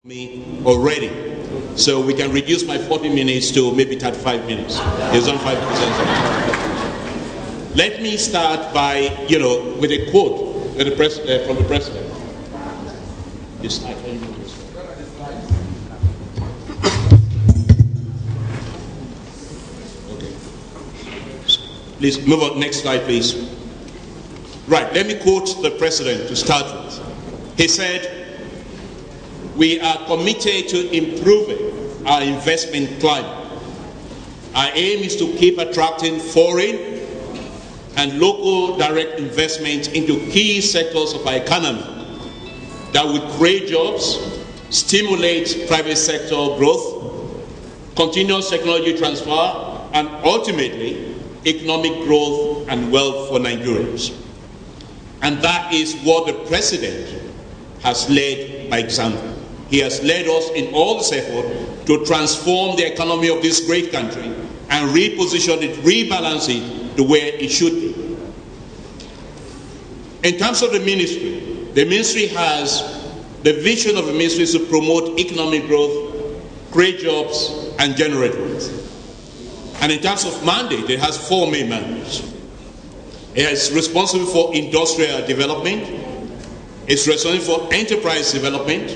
me already, so we can reduce my 40 minutes to maybe 35 minutes. It's on 5%. Let me start by, with a quote from the president. Okay. Please move on. Next slide, please. Right. Let me quote the president to start with. He said, "We are committed to improving our investment climate. Our aim is to keep attracting foreign and local direct investment into key sectors of our economy that will create jobs, stimulate private sector growth, continuous technology transfer, and ultimately economic growth and wealth for Nigerians." And that is what the president has led by example. He has led us in all this effort to transform the economy of this great country and reposition it, rebalance it to where it should be. In terms of the ministry has the vision of the ministry is to promote economic growth, create jobs, and generate wealth. And in terms of mandate, it has four main mandates. It is responsible for industrial development. It's responsible for enterprise development.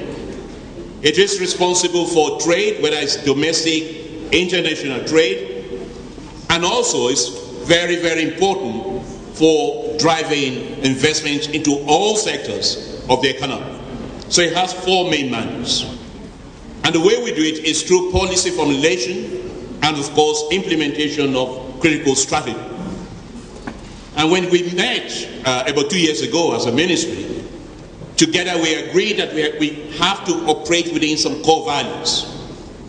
It is responsible for trade, whether it's domestic, international trade, and also it's very, very important for driving investment into all sectors of the economy. So it has four main mandates. And the way we do it is through policy formulation and, of course, implementation of critical strategy. And when we met about 2 years ago as a ministry, together we agreed that we have to operate within some core values.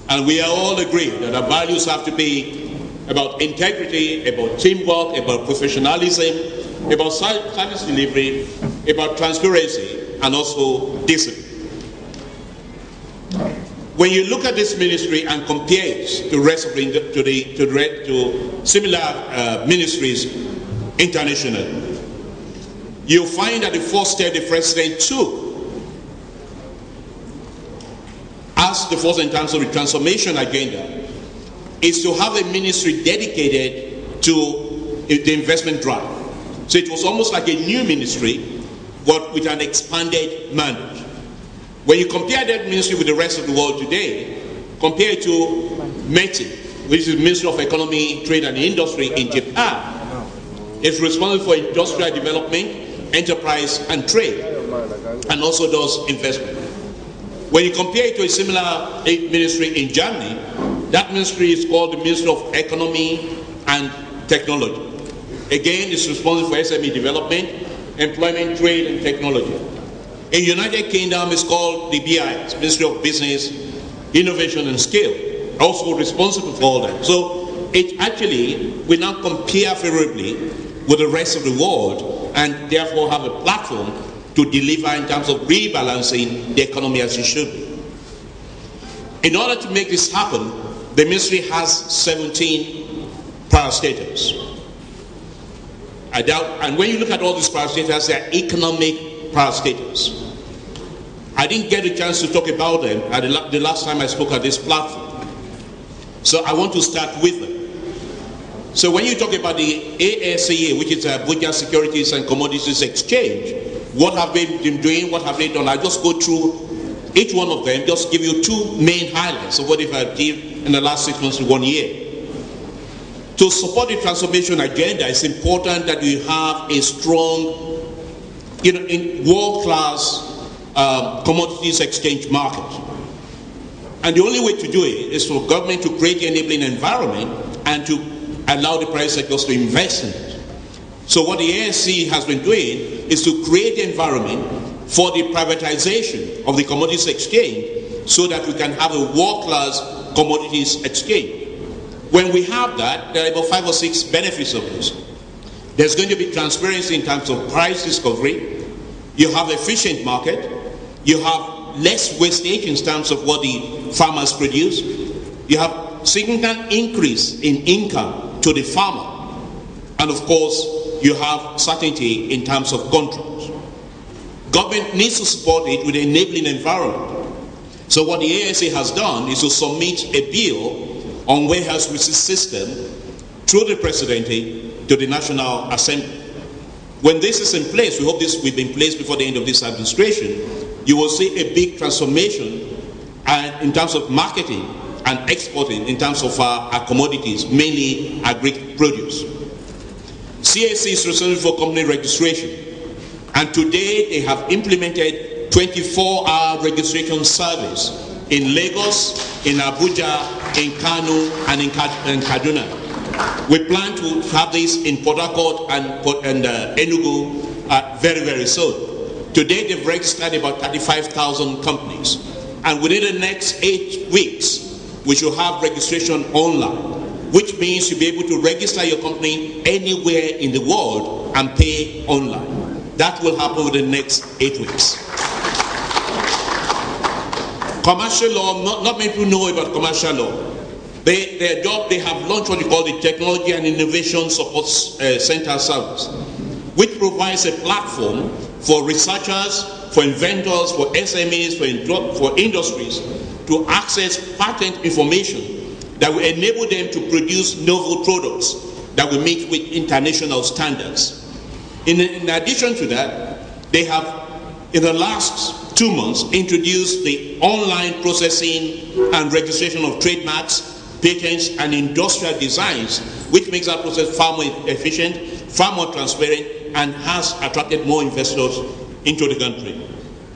And we are all agreed that our values have to be about integrity, about teamwork, about professionalism, about service delivery, about transparency, and also discipline. When you look at this ministry and compare it to rest of to similar ministries internationally, you'll find that the first step the president took, as the first in terms of the transformation agenda, is to have a ministry dedicated to the investment drive. So it was almost like a new ministry, but with an expanded mandate. When you compare that ministry with the rest of the world today, compare it to METI, which is Ministry of Economy, Trade and Industry in Japan. It's responsible for industrial development, enterprise and trade, and also does investment. When you compare it to a similar ministry in Germany, that ministry is called the Ministry of Economy and Technology. Again, it's responsible for SME development, employment, trade and technology. In United Kingdom, it's called the BIS, Ministry of Business, Innovation and Scale, also responsible for all that. So it actually, we now compare favorably with the rest of the world, and therefore have a platform to deliver in terms of rebalancing the economy as it should be. In order to make this happen, the ministry has 17 parastatals. And when you look at all these parastatals, they are economic parastatals. I didn't get a chance to talk about them at the last time I spoke at this platform. So I want to start with them. So when you talk about the ASEA, which is Abuja Securities and Commodities Exchange, what have they been doing? What have they done? I'll just go through each one of them, just give you two main highlights of what they've achieved in the last 6 months to 1 year. To support the transformation agenda, it's important that you have a strong, in world-class commodities exchange market. And the only way to do it is for government to create the enabling environment and to allow the private sectors to invest in it. So what the ANC has been doing is to create the environment for the privatization of the commodities exchange so that we can have a world-class commodities exchange. When we have that, there are about 5 or 6 benefits of this. There's going to be transparency in terms of price discovery. You have efficient market. You have less wastage in terms of what the farmers produce. You have significant increase in income to the farmer. And of course, you have certainty in terms of contracts. Government needs to support it with an enabling environment. So what the ASA has done is to submit a bill on warehouse receipt system through the Presidency to the National Assembly. When this is in place, we hope this will be in place before the end of this administration, you will see a big transformation in terms of marketing and exporting in terms of our commodities, mainly agri-produce. CAC is responsible for company registration, and today they have implemented 24-hour registration service in Lagos, in Abuja, in Kano, and in Kaduna. We plan to have this in Port Harcourt and Enugu very, very soon. Today they've registered about 35,000 companies, and within the next 8 weeks, we should have registration online, which means you'll be able to register your company anywhere in the world and pay online. That will happen within the next 8 weeks. Commercial law, not many people know about commercial law. They have launched what we call the Technology and Innovation Support Center Service, which provides a platform for researchers, for inventors, for SMEs, for industries to access patent information that will enable them to produce novel products that will meet with international standards. In addition to that, they have, in the last 2 months, introduced the online processing and registration of trademarks, patents, and industrial designs, which makes that process far more efficient, far more transparent, and has attracted more investors into the country.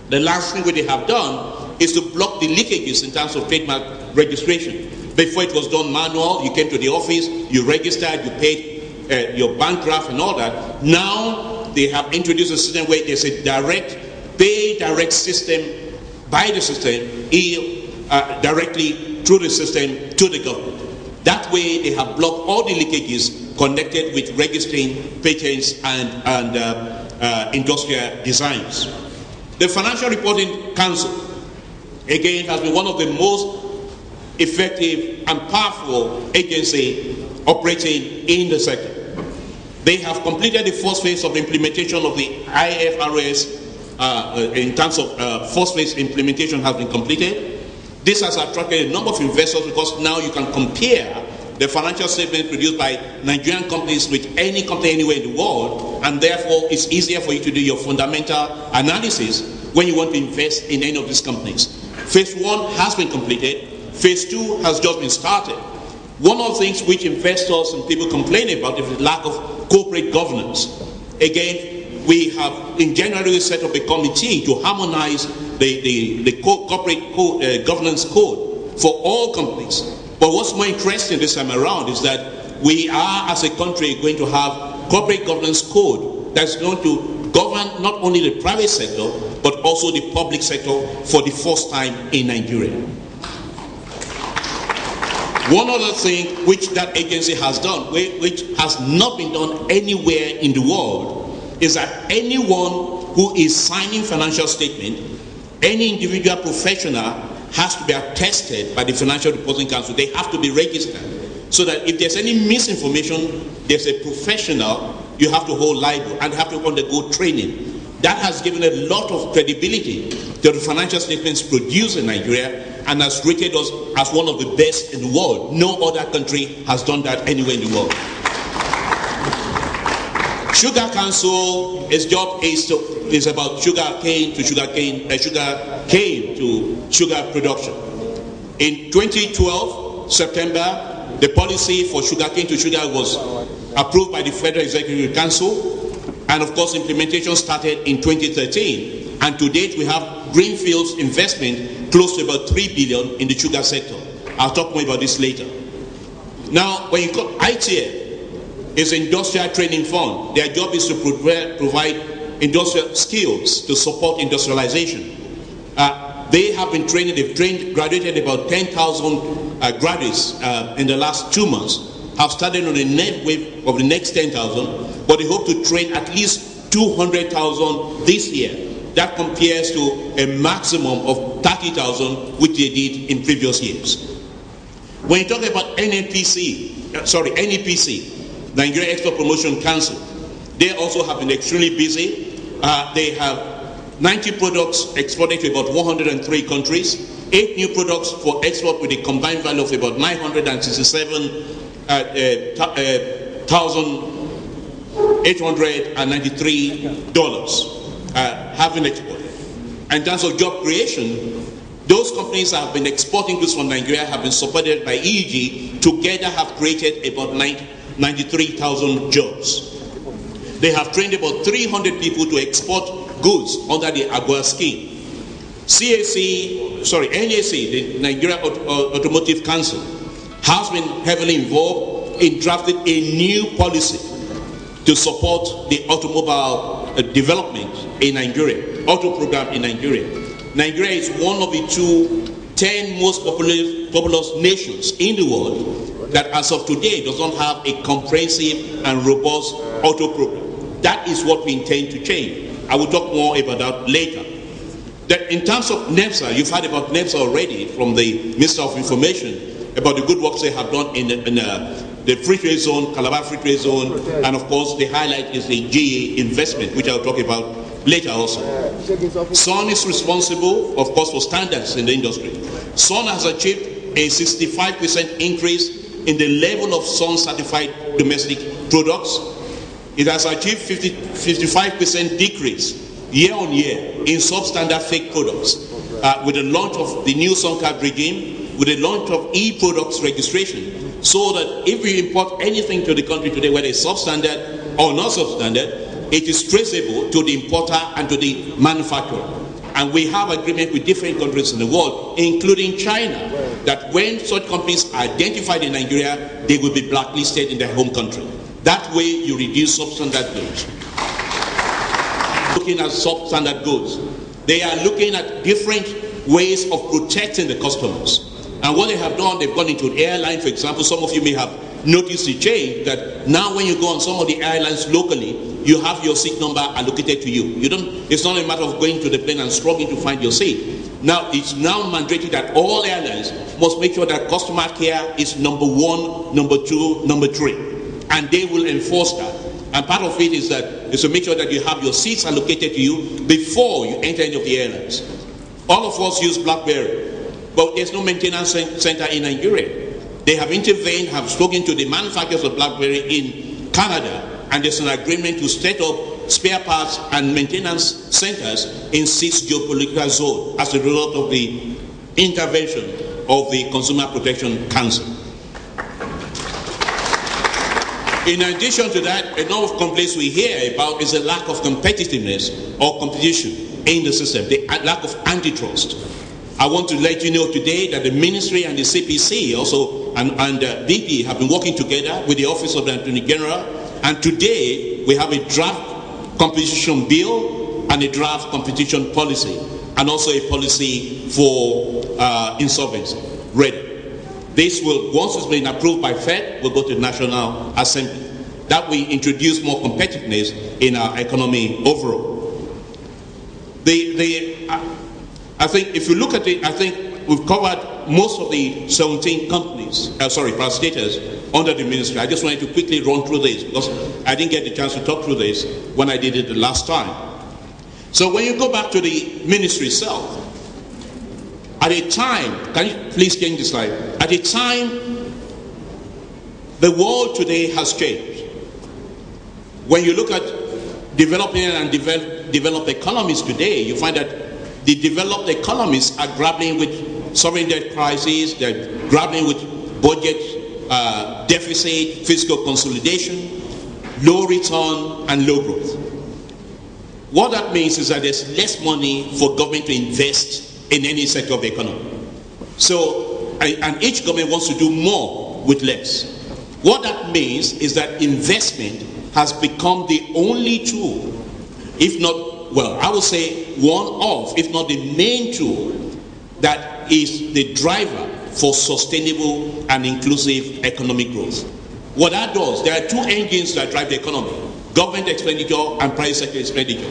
The last thing they have done is to block the leakages in terms of trademark registration. Before it was done manual, you came to the office, you registered, you paid your bank draft and all that. Now they have introduced a system where there's a direct system by the system, directly through the system to the government. That way they have blocked all the leakages connected with registering patents and industrial designs. The Financial Reporting Council, again, has been one of the most effective and powerful agency operating in the sector. They have completed the first phase of implementation of the IFRS in terms of first phase implementation has been completed. This has attracted a number of investors because now you can compare the financial statement produced by Nigerian companies with any company anywhere in the world, and therefore it's easier for you to do your fundamental analysis when you want to invest in any of these companies. Phase 1 has been completed. Phase 2 has just been started. One of the things which investors and people complain about is the lack of corporate governance. Again, we have in January set up a committee to harmonize the corporate governance code for all companies. But what's more interesting this time around is that we are, as a country, going to have corporate governance code that's going to govern not only the private sector, but also the public sector for the first time in Nigeria. One other thing which that agency has done, which has not been done anywhere in the world, is that anyone who is signing financial statement, any individual professional, has to be attested by the Financial Reporting Council. They have to be registered, so that if there's any misinformation, there's a professional you have to hold liable and have to undergo training. That has given a lot of credibility to the financial statements produced in Nigeria and has rated us as one of the best in the world. No other country has done that anywhere in the world. Sugar Council, its job is about sugar cane to sugar production. In 2012, September, the policy for sugar cane to sugar was approved by the Federal Executive Council, and of course implementation started in 2013, and to date we have greenfields investment close to about 3 billion in the sugar sector. I'll talk more about this later. Now, when you call ITF, is Industrial Training Fund. Their job is to provide industrial skills to support industrialization. They have been training, graduated about 10,000 graduates in the last 2 months, have started on a net wave of the next 10,000, but they hope to train at least 200,000 this year. That compares to a maximum of 30,000 which they did in previous years. When you talk about NEPC, Nigeria Export Promotion Council, they also have been extremely busy. They have 90 products exported to about 103 countries. 8 new products for export with a combined value of about $967,893 have been exported. And in terms of job creation, those companies that have been exporting goods from Nigeria have been supported by EEG, together have created about 93,000 jobs. They have trained about 300 people to export goods under the Aganga scheme. NAC, the Nigeria Automotive Council, has been heavily involved in drafting a new policy to support the automobile development in Nigeria, auto program in Nigeria. Nigeria is one of the 10 most populous nations in the world that as of today does not have a comprehensive and robust auto program. That is what we intend to change. I will talk more about that later. That in terms of NEPSA, you've heard about NEPSA already from the Minister of Information about the good works they have done in the free trade zone, Calabar free trade zone, and of course the highlight is the GA investment, which I'll talk about later also. SON is responsible, of course, for standards in the industry. SON has achieved a 65% increase in the level of SON certified domestic products. It has achieved 55% decrease year on year in substandard fake products with the launch of the new SON card regime, with the launch of e-products registration, so that if we import anything to the country today, whether it's substandard or not substandard, it is traceable to the importer and to the manufacturer. And we have agreement with different countries in the world, including China, that when such companies are identified in Nigeria, they will be blacklisted in their home country. That way you reduce substandard goods. Looking at substandard goods, they are looking at different ways of protecting the customers. And what they have done, they've gone into an airline, for example. Some of you may have noticed the change that now when you go on some of the airlines locally, you have your seat number allocated to you. It's not a matter of going to the plane and struggling to find your seat. Now it's now mandated that all airlines must make sure that customer care is number 1, number 2, number 3, and they will enforce that. And part of it is to make sure that you have your seats allocated to you before you enter any of the airlines. All of us use BlackBerry, but there's no maintenance center in Nigeria. They have intervened, have spoken to the manufacturers of BlackBerry in Canada, and there's an agreement to set up spare parts and maintenance centers in 6 geopolitical zones as a result of the intervention of the Consumer Protection Council. In addition to that, a number of complaints we hear about is a lack of competitiveness or competition in the system, the lack of antitrust. I want to let you know today that the Ministry and the CPC also and BP have been working together with the Office of the Attorney General, and today we have a draft competition bill and a draft competition policy, and also a policy for insolvency ready. This will, once it's been approved by Fed, will go to the National Assembly. That will introduce more competitiveness in our economy overall. I think if you look at it, I think we've covered most of the 17 companies, parastatals under the ministry. I just wanted to quickly run through this because I didn't get the chance to talk through this when I did it the last time. So when you go back to the ministry itself, at a time, can you please change the slide? At a time, the world today has changed. When you look at developing and developed economies today, you find that the developed economies are grappling with sovereign debt crises, they're grappling with budget deficit, fiscal consolidation, low return, and low growth. What that means is that there's less money for government to invest in any sector of the economy. So, and each government wants to do more with less. What that means is that investment has become the only tool, if not, well, I would say one of, if not the main tool, that is the driver for sustainable and inclusive economic growth. What that does, there are 2 engines that drive the economy: government expenditure and private sector expenditure.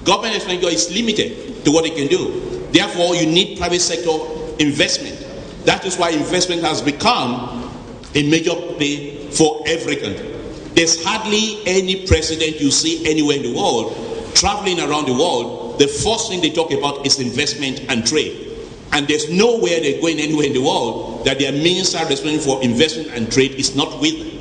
Government expenditure is limited to what it can do. Therefore, you need private sector investment. That is why investment has become a major play for every country. There's hardly any president you see anywhere in the world traveling around the world, the first thing they talk about is investment and trade. And there's nowhere they're going anywhere in the world that their minister responsible for investment and trade is not with them.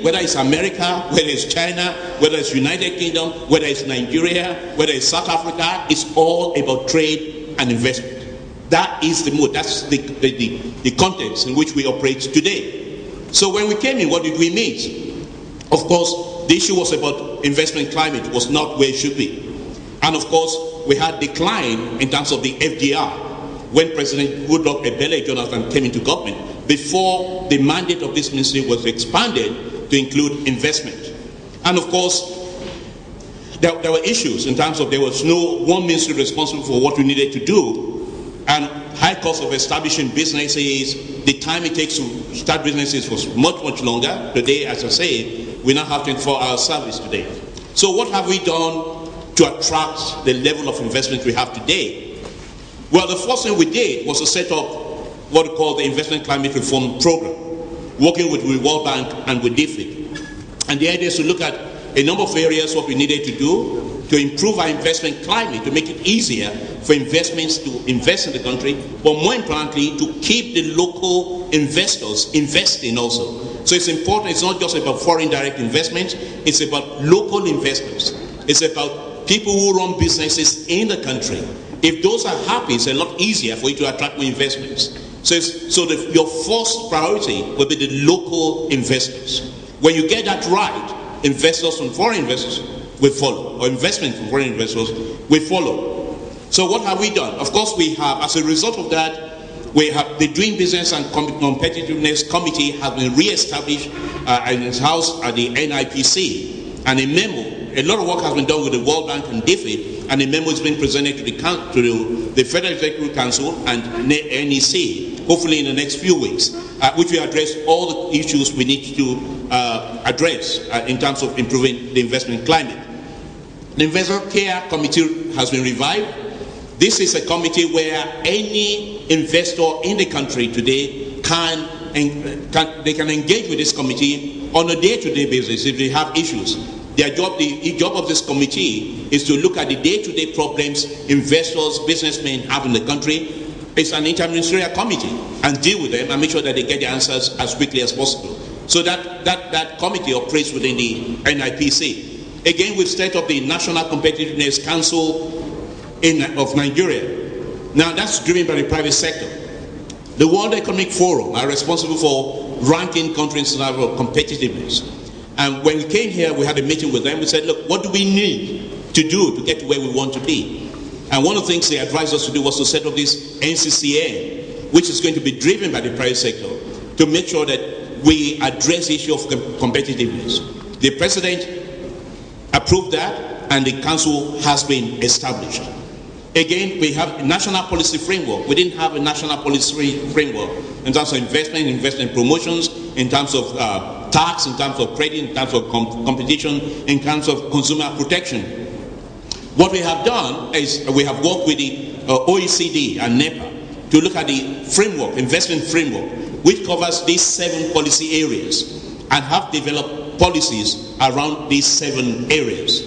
Whether it's America, whether it's China, whether it's United Kingdom, whether it's Nigeria, whether it's South Africa, it's all about trade and investment. That is the mode, that's the context in which we operate today. So when we came in, what did we meet? Of course, the issue was about investment climate, it was not where it should be. And of course, we had decline in terms of the FDR when President Goodluck Ebele Jonathan came into government, before the mandate of this ministry was expanded to include investment. And of course, there were issues in terms of there was no one ministry responsible for what we needed to do, and high cost of establishing businesses. The time it takes to start businesses was much, much longer. Today, as I say, we now have 24-hour service today. So what have we done to attract the level of investment we have today? Well, the first thing we did was to set up what we call the Investment Climate Reform Program, working with the World Bank and with DFID. And the idea is to look at a number of areas what we needed to do to improve our investment climate, to make it easier for investments to invest in the country, but more importantly, to keep the local investors investing also. So it's important, it's not just about foreign direct investment, it's about local investors. It's about people who run businesses in the country. If those are happy, it's a lot easier for you to attract more investments. So your first priority will be the local investors. When you get that right, investors from foreign investors will follow, or investment from foreign investors will follow. So what have we done? Of course, we have, as a result of that, we have the Doing Business and Competitiveness Committee has been re-established in its house at the NIPC, and a memo. A lot of work has been done with the World Bank and DFID, and a memo is being presented to the Federal Executive Council and NEC, hopefully in the next few weeks, which will address all the issues we need to address in terms of improving the investment climate. The Investor Care Committee has been revived. This is a committee where any investor in the country today can engage with this committee on a day-to-day basis if they have issues. The job of this committee is to look at the day-to-day problems investors, businessmen have in the country. It's an interministerial committee, and deal with them and make sure that they get the answers as quickly as possible. So that committee operates within the NIPC. Again, we've set up the National Competitiveness Council of Nigeria. Now that's driven by the private sector. The World Economic Forum are responsible for ranking countries in terms of competitiveness. And when we came here, we had a meeting with them. We said, look, what do we need to do to get to where we want to be? And one of the things they advised us to do was to set up this NCCN, which is going to be driven by the private sector, to make sure that we address the issue of competitiveness. The president approved that, and the council has been established. Again, we have a national policy framework. We didn't have a national policy framework in terms of investment promotions, in terms of tax, in terms of credit, in terms of competition, in terms of consumer protection. What we have done is we have worked with the OECD and NEPA to look at the framework, investment framework, which covers these 7 policy areas, and have developed policies around these 7 areas.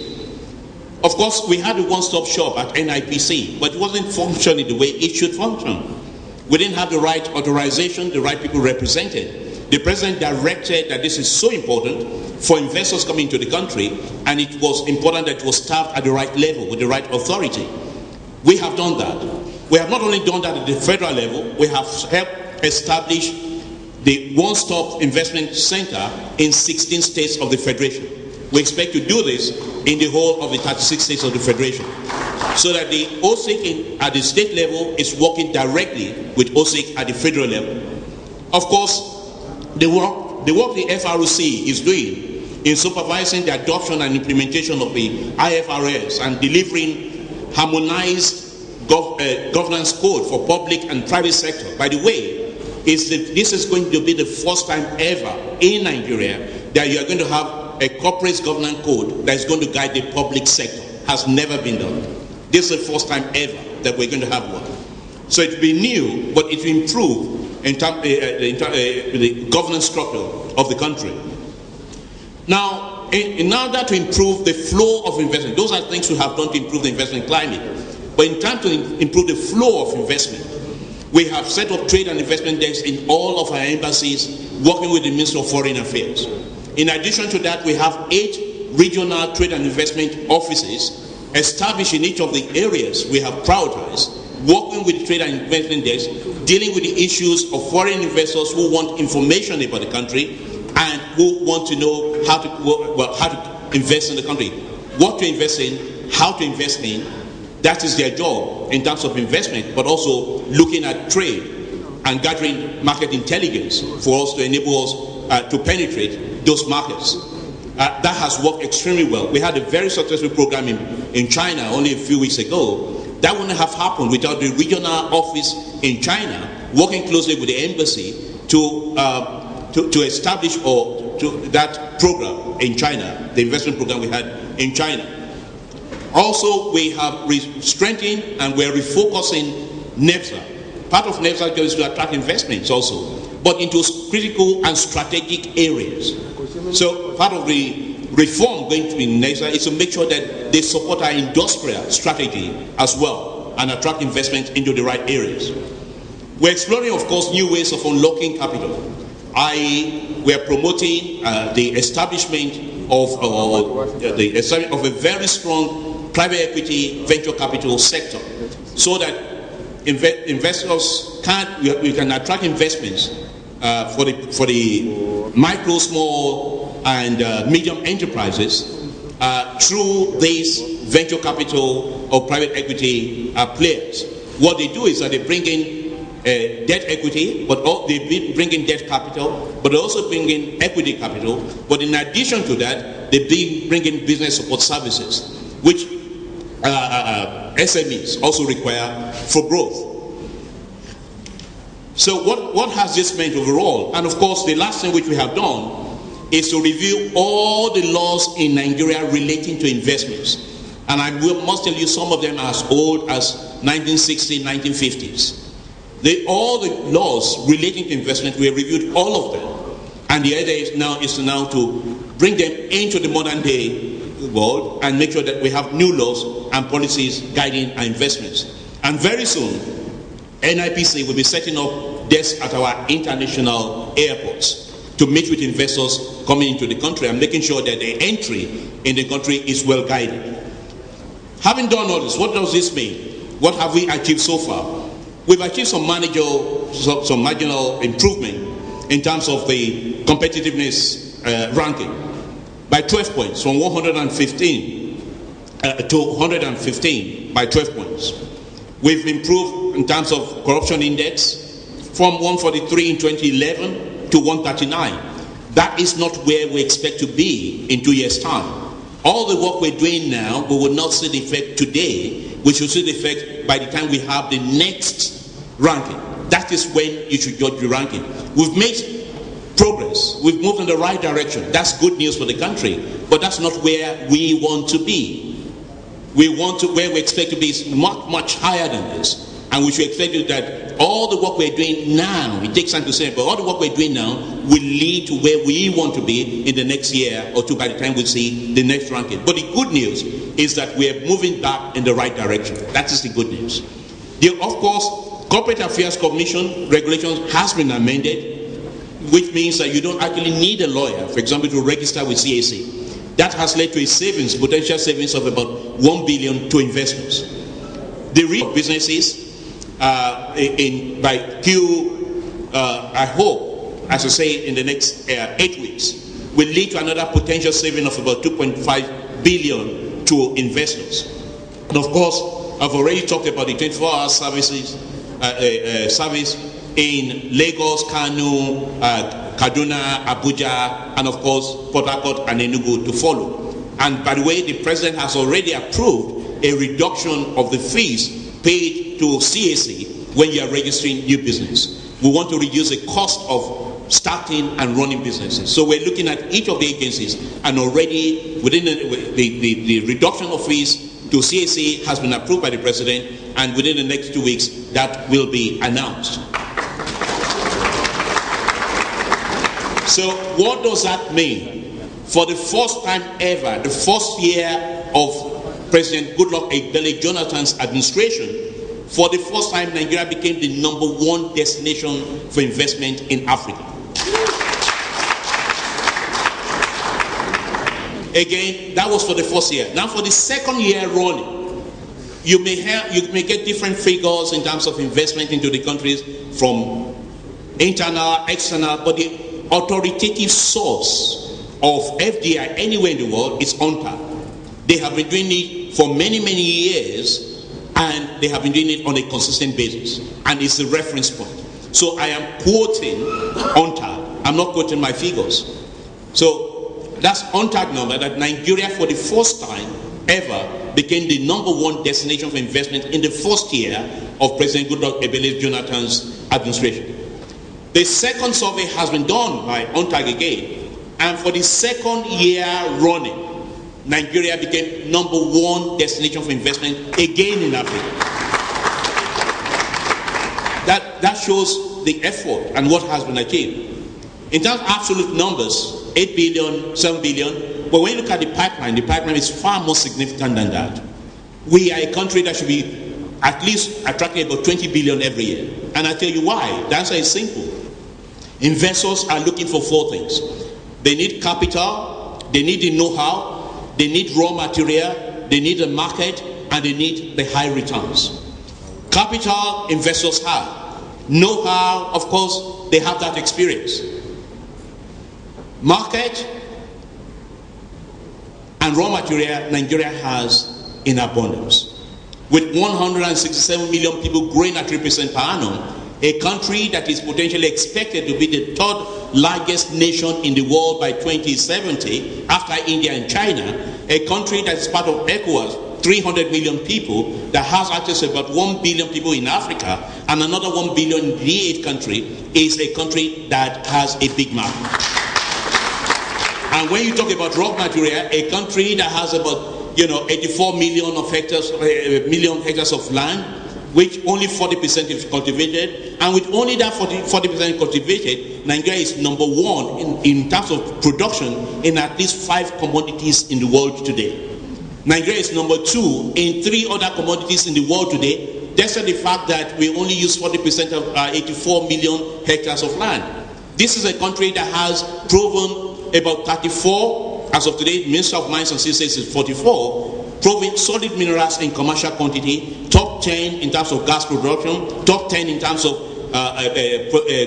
Of course, we had a one-stop shop at NIPC, but it wasn't functioning the way it should function. We didn't have the right authorization, the right people represented. The president directed that this is so important for investors coming to the country, and it was important that it was staffed at the right level with the right authority. We have done that. We have not only done that at the federal level, we have helped establish the one-stop investment center in 16 states of the federation. We expect to do this in the whole of the 36 states of the federation, so that the OSIC at the state level is working directly with OSIC at the federal level. Of course, the work the FRC is doing in supervising the adoption and implementation of the IFRS and delivering harmonized governance code for public and private sector. By the way, this is going to be the first time ever in Nigeria that you are going to have a corporate governance code that is going to guide the public sector. Has never been done. This is the first time ever that we're going to have one. So it will be new, but it will improve in terms the governance structure of the country. Now, in order to improve the flow of investment, those are things we have done to improve the investment climate. But in time to improve the flow of investment, we have set up trade and investment desks in all of our embassies, working with the Ministry of Foreign Affairs. In addition to that, we have 8 regional trade and investment offices established in each of the areas we have prioritized, working with trade and investment desks, dealing with the issues of foreign investors who want information about the country and who want to know how to invest in the country, what to invest in, how to invest in. That is their job in terms of investment, but also looking at trade and gathering market intelligence for us to enable us to penetrate those markets. That has worked extremely well. We had a very successful program in China only a few weeks ago. That wouldn't have happened without the regional office in China working closely with the embassy to establish that program in China, the investment program we had in China. Also, we have strengthened and we're refocusing NEFSA. Part of NEFSA is to attract investments also, but into critical and strategic areas. So part of the reform going to be in NEFSA is to make sure that they support our industrial strategy as well and attract investment into the right areas. We're exploring, of course, new ways of unlocking capital. We're promoting the establishment of a very strong private equity venture capital sector, so that investors can attract investments for the micro, small, and medium enterprises through these venture capital or private equity players. What they do is that they bring in debt equity, but they bring in debt capital, but they also bring in equity capital. But in addition to that, they bring in business support services, which SMEs also require for growth. So what has this meant overall? And of course, the last thing which we have done is to review all the laws in Nigeria relating to investments. And I must tell you, some of them are as old as 1960s, 1950s. All the laws relating to investment, we have reviewed all of them. And the idea is now to bring them into the modern day world and make sure that we have new laws and policies guiding our investments. And very soon, NIPC will be setting up desks at our international airports to meet with investors coming into the country and making sure that the entry in the country is well guided. Having done all this, what does this mean? What have we achieved so far? We've achieved some marginal improvement in terms of the competitiveness ranking by 12 points, from 115 to 115 by 12 points. We've improved in terms of corruption index from 143 in 2011 to 139. That is not where we expect to be in 2 years' time. All the work we're doing now, we will not see the effect today. We should see the effect by the time we have the next ranking. That is when you should judge the ranking. We've made progress. We've moved in the right direction. That's good news for the country, but that's not where we want to be. Where we expect to be is much, much higher than this. And we should expect that all the work we're doing now, it takes time to say, but all the work we're doing now will lead to where we want to be in the next year or two by the time we see the next ranking. But the good news is that we're moving back in the right direction. That is the good news. Of course, Corporate Affairs Commission regulations has been amended, which means that you don't actually need a lawyer, for example, to register with CAC. That has led to a savings, potential savings of about 1 billion to investors. The real businesses by Q, I hope, as I say, in the next 8 weeks, will lead to another potential saving of about 2.5 billion to investors. And of course, I've already talked about the 24-hour service in Lagos, Kano, Kaduna, Abuja, and of course Port Harcourt and Enugu to follow. And by the way, the president has already approved a reduction of the fees paid to CAC when you are registering new business. We want to reduce the cost of starting and running businesses. So we're looking at each of the agencies, and already within the reduction of fees to CAC has been approved by the president, and within the next 2 weeks that will be announced. So what does that mean? For the first time ever, the first year of President Goodluck Ebele Jonathan's administration, for the first time, Nigeria became the #1 destination for investment in Africa. Again, that was for the first year. Now, for the second year running, you may get different figures in terms of investment into the countries from internal, external, but the authoritative source of FDI anywhere in the world is UNTAD. They have been doing it for many, many years, and they have been doing it on a consistent basis, and it's a reference point. So I am quoting UNTAD. I'm not quoting my figures. So that's UNTAD number, that Nigeria for the first time ever became the #1 destination for investment in the first year of President Goodluck Ebele Jonathan's administration. The second survey has been done by UNTAD again, and for the second year running, Nigeria became #1 destination for investment again in Africa. That shows the effort and what has been achieved. In terms of absolute numbers, 8 billion, 7 billion, but when you look at the pipeline is far more significant than that. We are a country that should be at least attracting about 20 billion every year. And I tell you why. The answer is simple. Investors are looking for 4 things. They need capital, they need the know-how, they need raw material, they need the market, and they need the high returns. Capital, investors have. Know-how, of course, they have that experience. Market and raw material, Nigeria has in abundance. With 167 million people growing at 3% per annum, a country that is potentially expected to be the 3rd largest nation in the world by 2070 after India and China, a country that is part of ECOWAS, 300 million people, that has access to about 1 billion people in Africa and another 1 billion in the G8 country, is a country that has a big market. And when you talk about raw material, a country that has about 84 million hectares of land, which only 40% is cultivated, and with only that 40% cultivated, Nigeria is #1 in terms of production in at least 5 commodities in the world today. Nigeria is #2 in 3 other commodities in the world today, despite the fact that we only use 40% of 84 million hectares of land. This is a country that has proven about 34, as of today, the Minister of Mines and Steel says is 44, proving solid minerals in commercial quantity, top 10 in terms of gas production, top 10 in terms of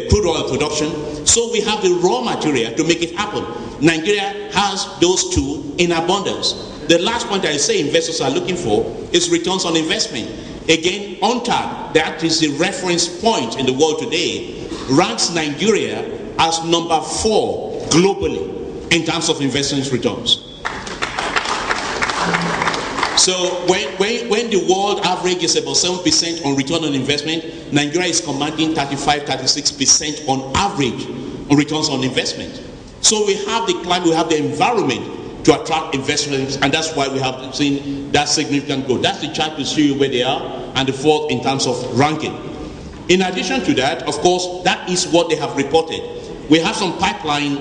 crude oil production. So we have the raw material to make it happen. Nigeria has those 2 in abundance. The last point I say investors are looking for is returns on investment. Again, UNTAD, that is the reference point in the world today, ranks Nigeria as #4 globally in terms of investment returns. So when the world average is about 7% on return on investment, Nigeria is commanding 35-36% on average on returns on investment. So we have the climate, we have the environment to attract investments, and that's why we have seen that significant growth. That's the chart to show you where they are, and the 4th in terms of ranking. In addition to that, of course, that is what they have reported. We have some pipeline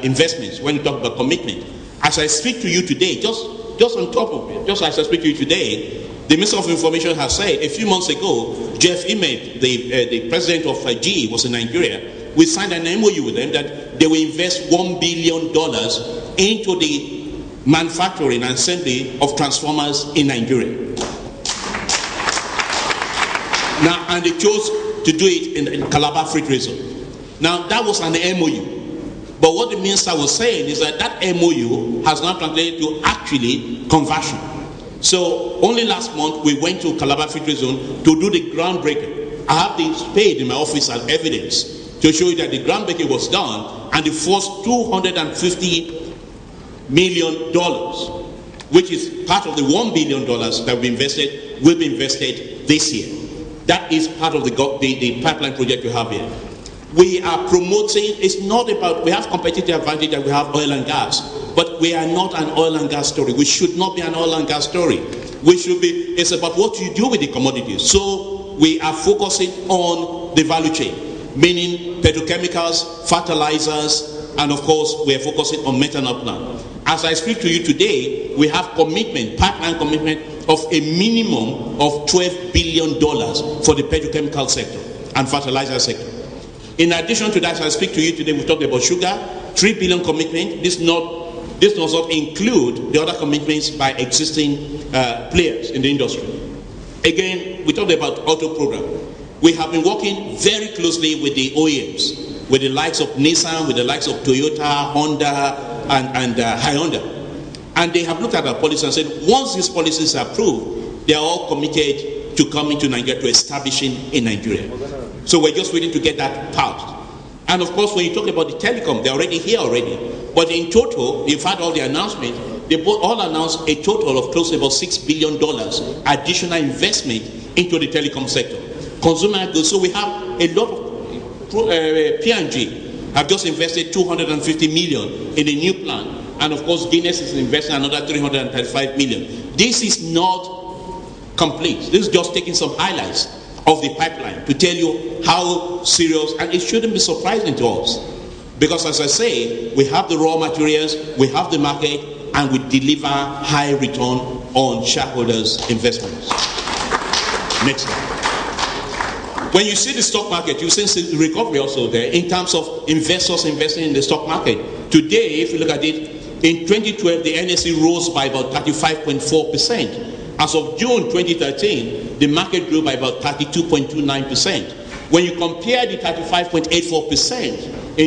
investments when you talk about commitment. As I speak to you today, just on top of it, just as I speak to you today, the Minister of Information has said a few months ago, Jeff Immett, the president of GE, was in Nigeria. We signed an MOU with them that they will invest $1 billion into the manufacturing and assembly of transformers in Nigeria. Now, and they chose to do it in Calabar Free Trade Zone. Now, that was an MOU. But what the minister was saying is that MOU has now translated to actually conversion. So only last month we went to Calabar Free Trade Zone to do the groundbreaking. I have this paid in my office as evidence to show you that the groundbreaking was done, and the first $250 million, which is part of the $1 billion that will be invested this year. That is part of the pipeline project we have here. We are promoting, it's not about, we have competitive advantage that we have oil and gas, but we are not an oil and gas story. We should not be an oil and gas story. We should be, it's about what you do with the commodities. So we are focusing on the value chain, meaning petrochemicals, fertilizers, and of course we are focusing on methanol plant. As I speak to you today, we have commitment, pipeline commitment of a minimum of $12 billion for the petrochemical sector and fertilizer sector. In addition to that, as I speak to you today, we talked about sugar, $3 billion commitment. This does not include the other commitments by existing players in the industry. Again, we talked about auto program. We have been working very closely with the OEMs, with the likes of Nissan, with the likes of Toyota, Honda, and Hyundai. And they have looked at our policy and said, once these policies are approved, they are all committed to coming to Nigeria, to establishing in Nigeria. So we're just waiting to get that passed. And of course, when you talk about the telecom, they're already here already. But in total, you've had all the announcements, they all announced a total of close to about $6 billion additional investment into the telecom sector. Consumer goods, so we have a lot of P&G have just invested $250 million in a new plant. And of course, Guinness is investing another $335 million. This is not complete. This is just taking some highlights of the pipeline to tell you how serious, and it shouldn't be surprising to us. Because as I say, we have the raw materials, we have the market, and we deliver high return on shareholders' investments. Next slide. When you see the stock market, you see recovery also there in terms of investors investing in the stock market. Today, if you look at it, in 2012, the NSE rose by about 35.4%. As of June 2013, the market grew by about 32.29%. When you compare the 35.84%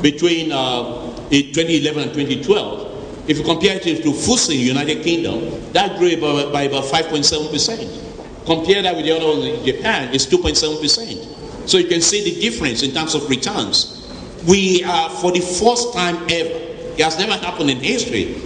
between 2011 and 2012, if you compare it to FTSE in the United Kingdom, that grew by about 5.7%. Compare that with the other ones in Japan, it's 2.7%. So you can see the difference in terms of returns. We are, for the first time ever, it has never happened in history,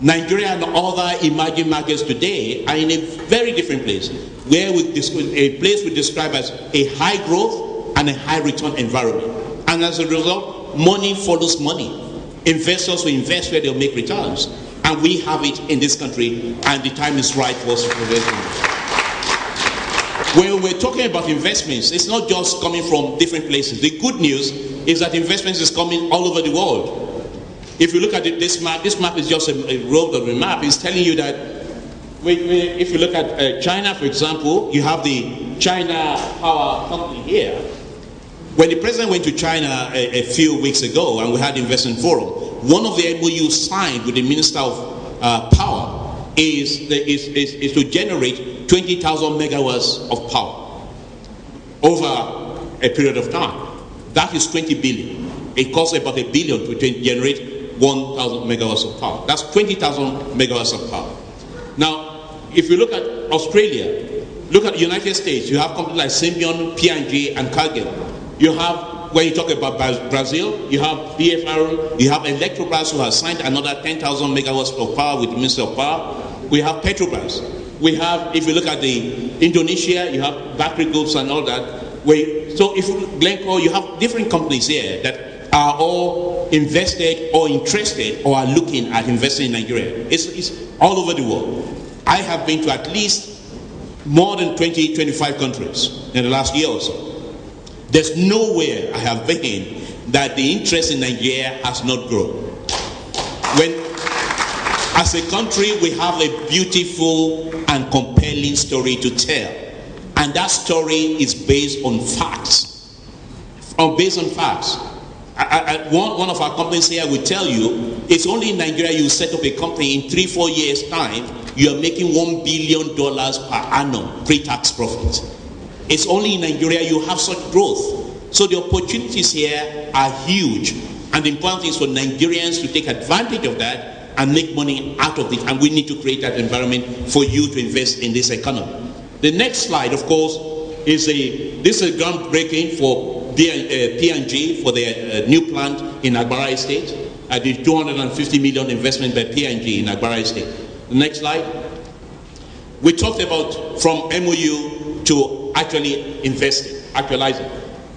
Nigeria and other emerging markets today are in a very different place, where a place we describe as a high growth and a high return environment. And as a result, money follows money. Investors will invest where they'll make returns. And we have it in this country, and the time is right for us to invest in it. When we're talking about investments, it's not just coming from different places. The good news is that investments is coming all over the world. If you look at this map is just a road of the map. It's telling you that if you look at China, for example, you have the China Power Company here. When the president went to China a few weeks ago and we had the investment forum, one of the MOUs signed with the Minister of Power is to generate 20,000 megawatts of power over a period of time. That is 20 billion. It costs about $1 billion to generate 1,000 megawatts of power. That's 20,000 megawatts of power. Now, if you look at Australia, look at the United States, you have companies like Symbion, P&G, and Cargill. You have, when you talk about Brazil, you have BFR, you have Electrobras, who has signed another 10,000 megawatts of power with the Minister of Power. We have Petrobras. We have, if you look at the Indonesia, you have battery groups and all that. So if Glencore, you have different companies here that are all invested or interested or are looking at investing in Nigeria. It's all over the world. I have been to at least more than 25 countries in the last year or so. There's nowhere I have been that the interest in Nigeria has not grown. When, as a country, we have a beautiful and compelling story to tell. And that story is based on facts. Based on facts. One of our companies here will tell you, it's only in Nigeria you set up a company in 3-4 years time, you are making $1 billion per annum pre-tax profit. It's only in Nigeria you have such growth. So the opportunities here are huge. And the important thing is for Nigerians to take advantage of that and make money out of it. And we need to create that environment for you to invest in this economy. The next slide, of course, is this is groundbreaking for P&G for their new plant in Agbara Estate, the $250 million investment by P&G in Agbara Estate. The next slide. We talked about from MOU to actually investing, actualizing.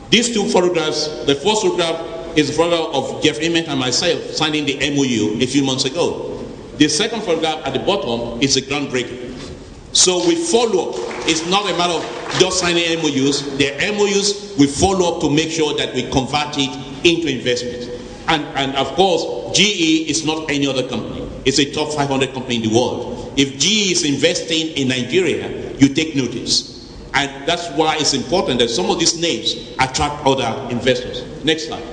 These two photographs, the first photograph is a photograph of Jeff Ament and myself signing the MOU a few months ago. The second photograph at the bottom is a groundbreaking. So we follow up. It's not a matter of just signing MOUs. The MOUs, we follow up to make sure that we convert it into investment. And of course, GE is not any other company. It's a top 500 company in the world. If GE is investing in Nigeria, you take notice. And that's why it's important that some of these names attract other investors. Next slide.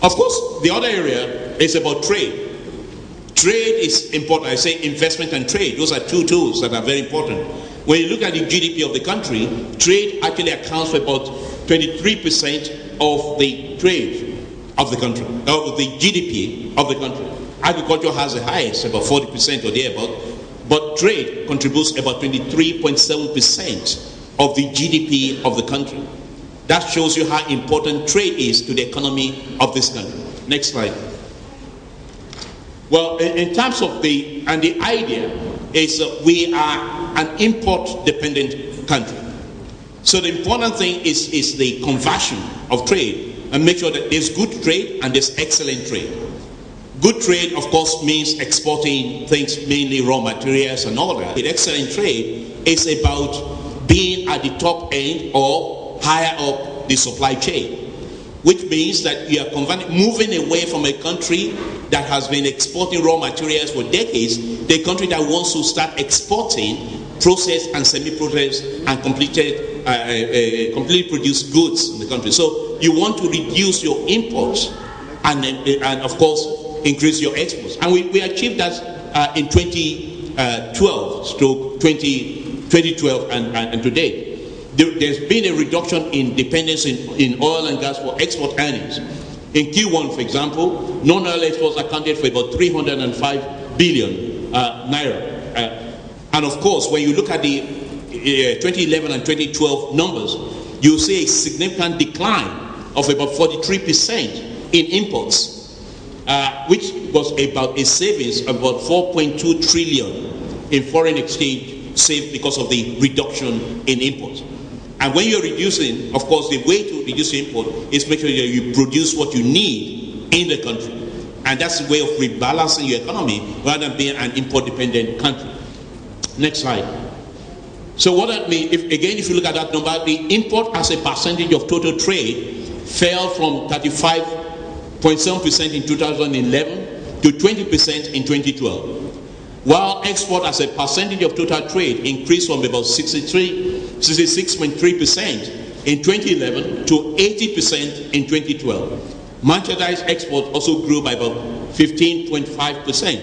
Of course, the other area is about trade. Trade is important. I say investment and trade. Those are two tools that are very important. When you look at the GDP of the country, trade actually accounts for about 23% of the trade of the country, of the GDP of the country. Agriculture has the highest, about 40% or thereabout, but trade contributes about 23.7% of the GDP of the country. That shows you how important trade is to the economy of this country. Next slide. Well, in terms of the idea is we are an import-dependent country. So the important thing is the conversion of trade and make sure that there's good trade and there's excellent trade. Good trade, of course, means exporting things, mainly raw materials and all that. Excellent trade is about being at the top end or higher up the supply chain, which means that you are moving away from a country that has been exporting raw materials for decades to a country that wants to start exporting processed and semi-processed and completely produced goods in the country. So you want to reduce your imports and of course, increase your exports. And we achieved that in 2012 to 2012 and today. There's been a reduction in dependence in oil and gas for export earnings. In Q1, for example, non-oil exports accounted for about 305 billion naira. And of course, when you look at the 2011 and 2012 numbers, you see a significant decline of about 43% in imports, which was about a savings of about 4.2 trillion in foreign exchange saved because of the reduction in imports. And when you're reducing, of course, the way to reduce import is make sure that you produce what you need in the country. And that's a way of rebalancing your economy rather than being an import-dependent country. Next slide. So what that means, if you look at that number, the import as a percentage of total trade fell from 35.7% in 2011 to 20% in 2012. While export as a percentage of total trade increased from about 66.3% in 2011 to 80% in 2012. Merchandise export also grew by about 15.5%.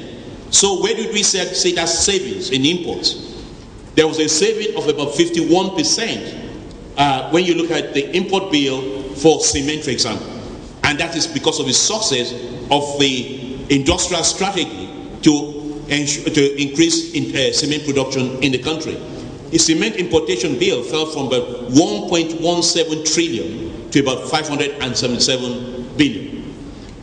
So where did we see that savings in imports? There was a saving of about 51% when you look at the import bill for cement, for example. And that is because of the success of the industrial strategy to increase cement production in the country. The cement importation bill fell from about 1.17 trillion to about 577 billion.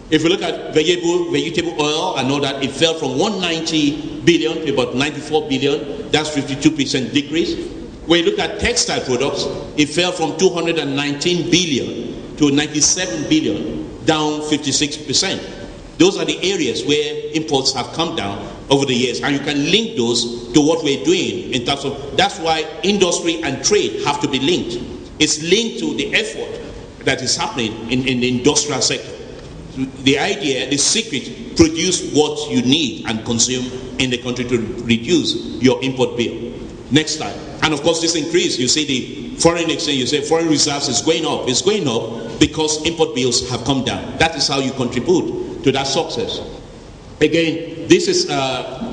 If you look at vegetable oil and all that, it fell from 190 billion to about 94 billion. That's 52% decrease. When you look at textile products, it fell from 219 billion to 97 billion, down 56%. Those are the areas where imports have come down over the years, and you can link those to what we're doing in terms of, that's why industry and trade have to be linked. It's linked to the effort that is happening in the industrial sector. The idea, the secret, produce what you need and consume in the country to reduce your import bill. Next slide. And of course this increase, you see the foreign exchange, you say foreign reserves is going up. It's going up because import bills have come down. That is how you contribute to that success. Again, this is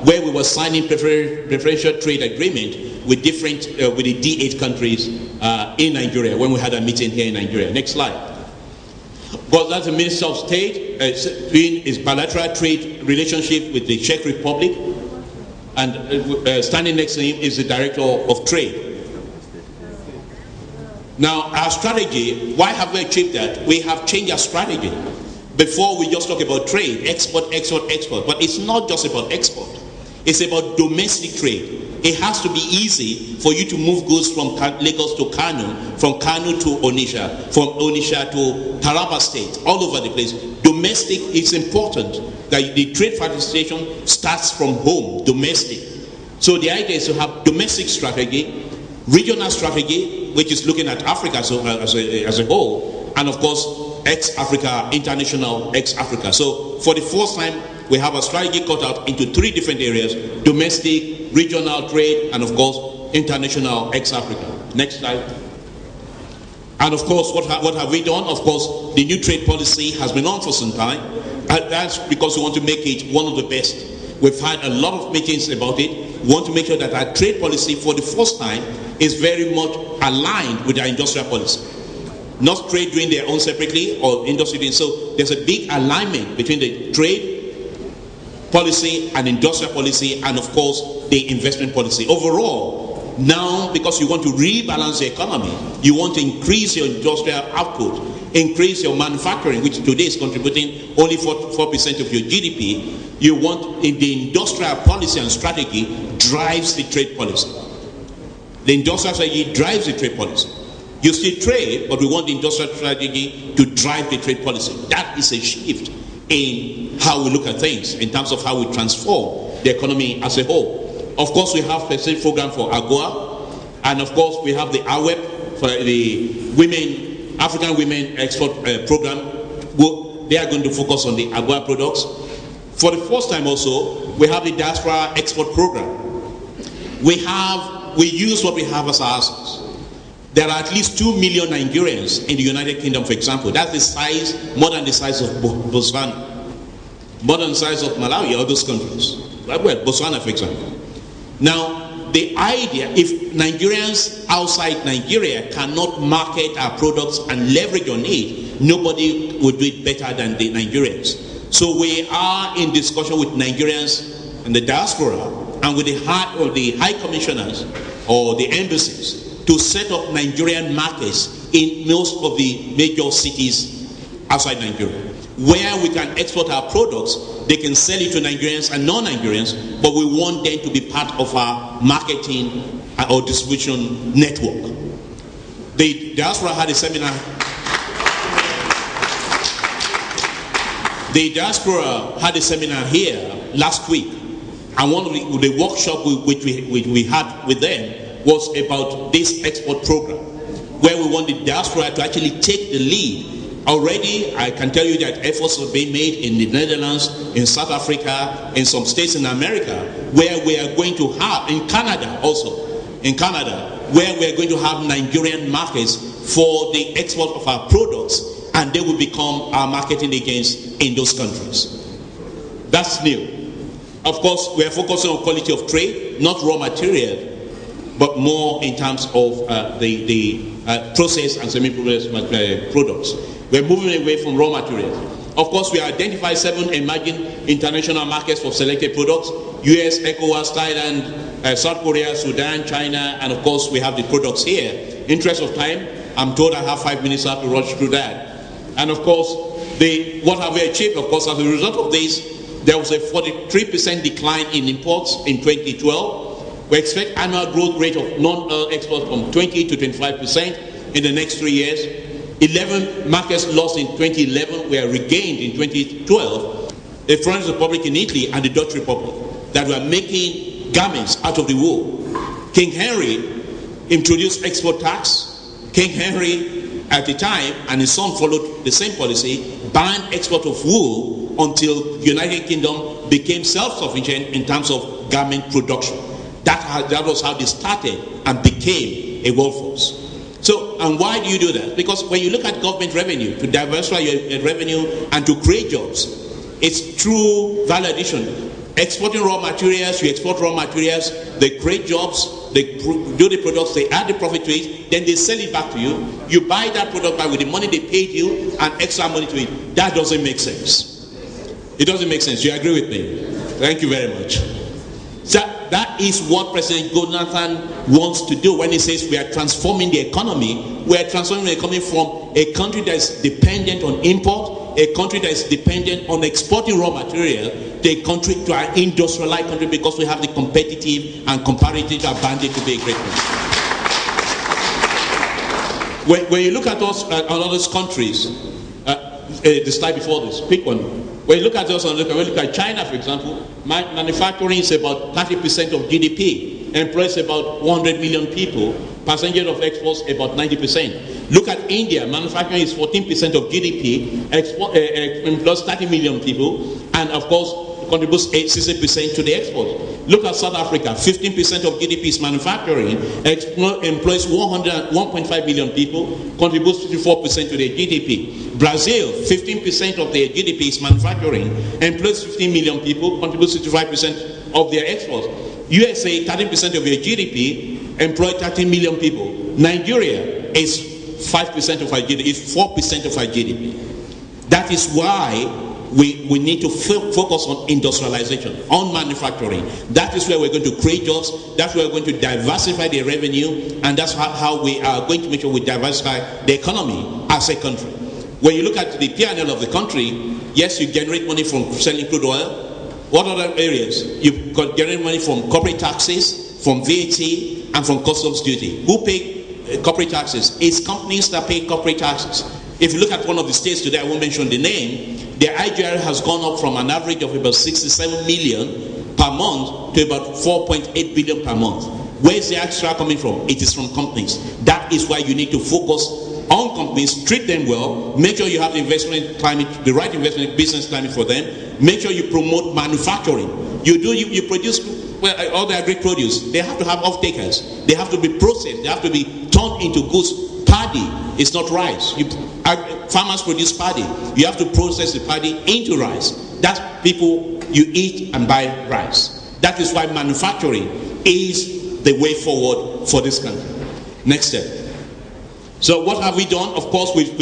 where we were signing preferential trade agreement with different, with the D8 countries in Nigeria when we had a meeting here in Nigeria. Next slide. Well, that's the Minister of State doing his bilateral trade relationship with the Czech Republic, and standing next to him is the Director of Trade. Now, our strategy, why have we achieved that? We have changed our strategy. Before we just talk about trade, export, export, export. But it's not just about export. It's about domestic trade. It has to be easy for you to move goods from Lagos to Kano, from Kano to Onitsha, from Onitsha to Taraba State, all over the place. Domestic is important. That the trade facilitation starts from home, domestic. So the idea is to have domestic strategy, regional strategy, which is looking at Africa as a whole, and of course, ex-Africa, international ex-Africa. So for the first time, we have a strategy cut out into 3 different areas: domestic, regional trade, and of course, international ex-Africa. Next slide. And of course, what have we done? Of course, the new trade policy has been on for some time. And that's because we want to make it one of the best. We've had a lot of meetings about it. We want to make sure that our trade policy, for the first time, is very much aligned with our industrial policy. Not trade doing their own separately or industry doing so. There's a big alignment between the trade policy and industrial policy, and of course, the investment policy. Overall, now, because you want to rebalance the economy, you want to increase your industrial output, increase your manufacturing, which today is contributing only 4% of your GDP. You want, in the industrial policy and strategy drives the trade policy. The industrial strategy drives the trade policy. You still trade, but we want the industrial strategy to drive the trade policy. That is a shift in how we look at things, in terms of how we transform the economy as a whole. Of course, we have a specific program for AGOA, and of course, we have the AWEP for the women, African Women Export Program. They are going to focus on the AGOA products. For the first time also, we have the Diaspora Export Program. We use what we have as our assets. There are at least 2 million Nigerians in the United Kingdom, for example. That's the size, more than the size of Botswana, more than the size of Malawi or those countries. Well, Botswana, for example. Now, the idea, if Nigerians outside Nigeria cannot market our products and leverage on it, nobody would do it better than the Nigerians. So we are in discussion with Nigerians and the diaspora and with the high commissioners or the embassies to set up Nigerian markets in most of the major cities outside Nigeria, where we can export our products. They can sell it to Nigerians and non-Nigerians, but we want them to be part of our marketing or distribution network. The diaspora had a seminar. The diaspora had a seminar here last week, and one of the workshop which we had with them was about this export program, where we want the diaspora to actually take the lead. Already, I can tell you that efforts are being made in the Netherlands, in South Africa, in some states in America, where we are going to have, in Canada also, in Canada, where we are going to have Nigerian markets for the export of our products, and they will become our marketing agents in those countries. That's new. Of course, we are focusing on quality of trade, not raw material, but more in terms of the processed and semi-processed products. We're moving away from raw materials. Of course, we identify 7 emerging international markets for selected products: US, ECOWAS, Thailand, South Korea, Sudan, China, and of course, we have the products here. Interest of time, I'm told I have 5 minutes, I have to rush through that. And of course, what have we achieved? Of course, as a result of this, there was a 43% decline in imports in 2012. We expect annual growth rate of non-oil exports from 20 to 25% in the next 3 years. 11 markets lost in 2011 were regained in 2012. The French Republic in Italy and the Dutch Republic that were making garments out of the wool. King Henry introduced export tax. King Henry at the time, and his son followed the same policy, banned export of wool until the United Kingdom became self-sufficient in terms of garment production. That was how they started and became a world force. So, and why do you do that? Because when you look at government revenue, to diversify your revenue and to create jobs, it's true value addition. Exporting raw materials, you export raw materials, they create jobs, they do the products, they add the profit to it, then they sell it back to you. You buy that product back with the money they paid you and extra money to it. That doesn't make sense. It doesn't make sense. You agree with me? Thank you very much. So that is what President Jonathan wants to do when he says we are transforming the economy. We are transforming the economy from a country that is dependent on import, a country that is dependent on exporting raw material, to a country, to an industrialized country, because we have the competitive and comparative advantage to be a great country. When you look at us, other countries, the slide before this, pick one. When you look at us, when you look at China, for example, manufacturing is about 30% of GDP, employs about 100 million people, percentage of exports about 90%. Look at India. Manufacturing is 14% of GDP, employs 30 million people, and of course contributes 60% to the export. Look at South Africa. 15% of GDP is manufacturing, employs 1.5 million people, contributes 54% to their GDP. Brazil, 15% of their GDP is manufacturing, employs 15 million people, contributes 65% of their exports. USA, 13% of their GDP, employ 13 million people. Nigeria is 5% of our GDP, is 4% of our GDP. That is why we need to focus on industrialization, on manufacturing. That is where we're going to create jobs. That's where we're going to diversify the revenue, and that's how we are going to make sure we diversify the economy as a country. When you look at the P&L of the country, yes, you generate money from selling crude oil. What other areas? You generate money from corporate taxes, from VAT, and from customs duty. Who pay corporate taxes? It's companies that pay corporate taxes. If you look at one of the states today, I won't mention the name, the IGR has gone up from an average of about 67 million per month to about 4.8 billion per month. Where is the extra coming from? It is from companies. That is why you need to focus on companies, treat them well, make sure you have the investment climate, the right investment business climate for them, make sure you promote manufacturing. You produce, well, all the agri produce, they have to have off-takers. They have to be processed. They have to be turned into goods. Paddy is not rice. Farmers produce paddy. You have to process the paddy into rice. That's people, you eat and buy rice. That is why manufacturing is the way forward for this country. Next step. So what have we done? Of course, we've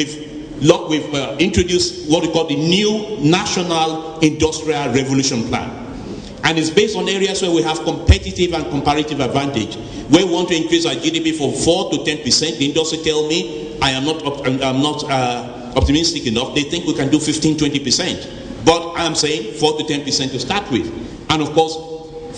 introduced what we call the new National Industrial Revolution Plan. And it's based on areas where we have competitive and comparative advantage. We want to increase our GDP from 4 to 10%. The industry tell me I'm not optimistic enough. They think we can do 15-20%. But I'm saying 4 to 10% to start with. And of course,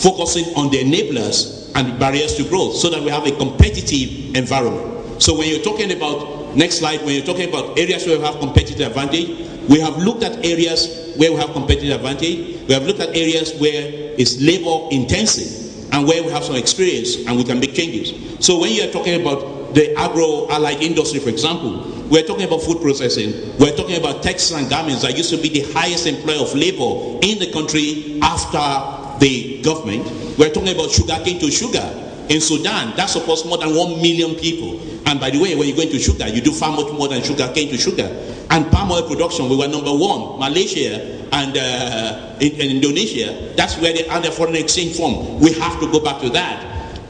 focusing on the enablers and barriers to growth so that we have a competitive environment. So when you're talking about, next slide, when you're talking about areas where we have competitive advantage, we have looked at areas where we have competitive advantage. We have looked at areas where it's labor intensive and where we have some experience and we can make changes. So when you're talking about the agro-allied industry, for example, we're talking about food processing, we're talking about textiles and garments that used to be the highest employer of labor in the country after the government. We're talking about sugarcane to sugar. In Sudan, that supports more than 1 million people. And by the way, when you go into sugar, you do far much more than sugarcane to sugar. And palm oil production, we were number one. Malaysia and in Indonesia, that's where they earn their foreign exchange from. We have to go back to that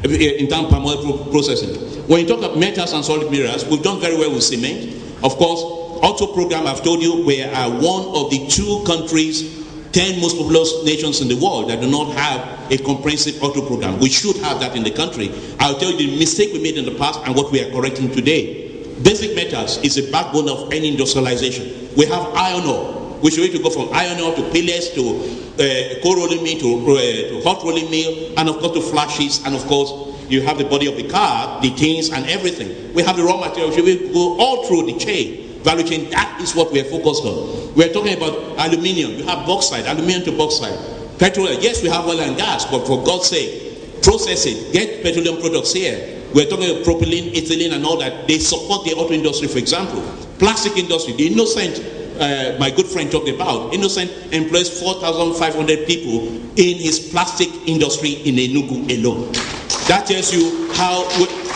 in terms of palm oil processing. When you talk about metals and solid minerals, we've done very well with cement. Of course, auto program, I've told you, we are one of the 2 countries, 10 most populous nations in the world that do not have a comprehensive auto program. We should have that in the country. I'll tell you the mistake we made in the past and what we are correcting today. Basic metals is the backbone of any industrialization. We have iron ore. We should need to go from iron ore to pellets to cold rolling mill to hot rolling mill, and of course to flashes, and of course you have the body of the car, the tins and everything. We have the raw materials. We go all through the chain, value chain. That is what we are focused on. We are talking about aluminium. You have bauxite, aluminium to bauxite. Petroleum. Yes, we have oil and gas, but for God's sake, process it. Get petroleum products here. We're talking about propylene, ethylene, and all that. They support the auto industry, for example. Plastic industry. The Innocent, my good friend talked about. Innocent employs 4,500 people in his plastic industry in Enugu alone. That tells you how,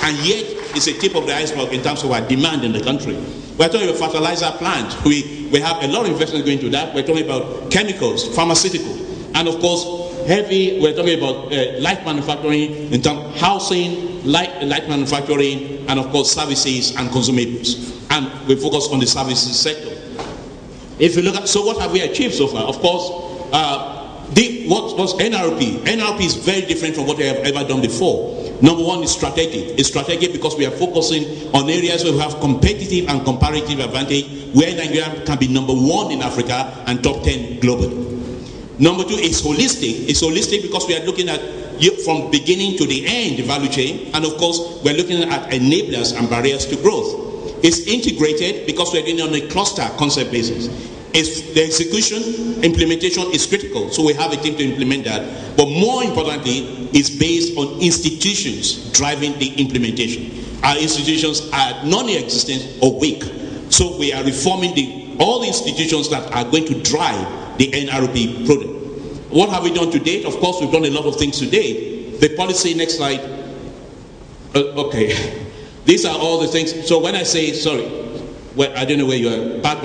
and yet it's a tip of the iceberg in terms of our demand in the country. We're talking about fertilizer plant. We have a lot of investment going to that. We're talking about chemicals, pharmaceutical, and of course, heavy. We're talking about light manufacturing in terms of housing, light manufacturing, and of course, services and consumables. And we focus on the services sector. If you look at, so what have we achieved so far? Of course, what was NRP? NRP is very different from what we have ever done before. Number one is strategic. It's strategic because we are focusing on areas where we have competitive and comparative advantage, where Nigeria can be number 1 in Africa and top 10 globally. Number 2 is holistic. It's holistic because we are looking at from beginning to the end, the value chain, and of course, we're looking at enablers and barriers to growth. It's integrated because we're doing it on a cluster concept basis. It's the execution, implementation is critical, so we have a team to implement that. But more importantly, it's based on institutions driving the implementation. Our institutions are non-existent or weak. So we are reforming all the institutions that are going to drive the NRP project. What have we done to date? Of course, we've done a lot of things to date. The policy, next slide. Okay. These are all the things. So when I say, sorry, well, I don't know where you are. Back.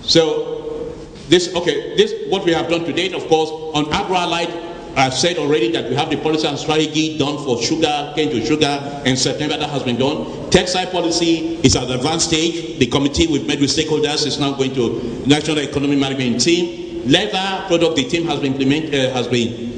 So this, what we have done to date, of course, on agro-allied, I've said already that we have the policy and strategy done for sugar, cane to sugar. In September, that has been done. Textile policy is at the advanced stage. The committee we've met with stakeholders is now going to National Economic Management Team. Leather product, the team has been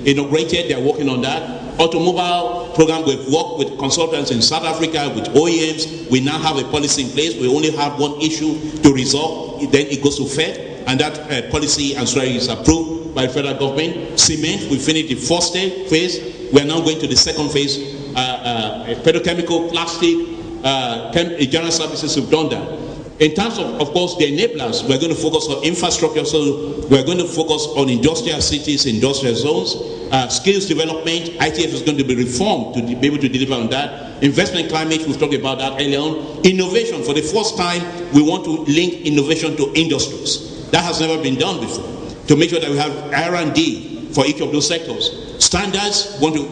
inaugurated. They are working on that. Automobile program, we've worked with consultants in South Africa, with OEMs. We now have a policy in place. We only have one issue to resolve. Then it goes to Fed, and that policy and strategy is approved by the federal government. Cement, we finished the first phase. We are now going to the second phase. Petrochemical, plastic, general services, we've done that. In terms of course, the enablers, we're going to focus on infrastructure. So we're going to focus on industrial cities, industrial zones, skills development. ITF is going to be reformed to be able to deliver on that. Investment climate, we've talked about that earlier on. Innovation, for the first time, we want to link innovation to industries. That has never been done before. To make sure that we have R&D for each of those sectors. Standards, we want to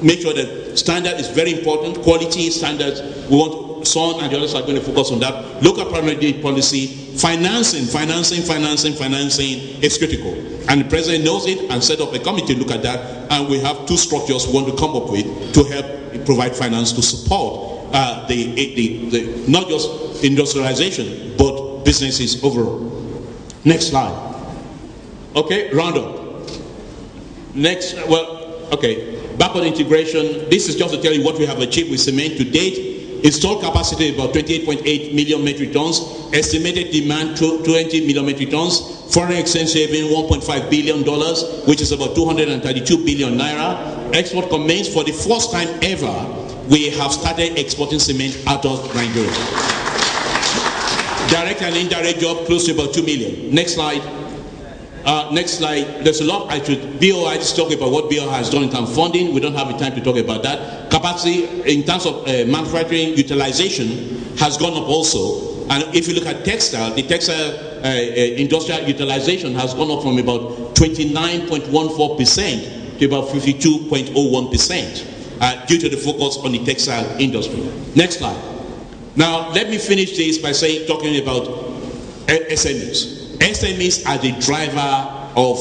make sure that standard is very important. Quality standards, we want Son and the others are going to focus on that. Local primary policy, financing is critical. And the president knows it and set up a committee to look at that. And we have two structures we want to come up with to help provide finance to support the not just industrialization, but businesses overall. Next slide. Okay, round up. Next, backward integration. This is just to tell you what we have achieved with cement to date. Installed capacity about 28.8 million metric tons. Estimated demand 20 million metric tons. Foreign exchange saving $1.5 billion, which is about 232 billion naira. Export commenced for the first time ever. We have started exporting cement out of Nigeria. Direct and indirect job close to about 2 million. Next slide. Next slide. There's a lot I should. BOI just talk about what BOI has done in terms of funding. We don't have the time to talk about that. Capacity in terms of manufacturing utilization has gone up also. And if you look at textile, the textile industrial utilization has gone up from about 29.14% to about 52.01% due to the focus on the textile industry. Next slide. Now let me finish this by talking about SMEs. SMEs are the driver of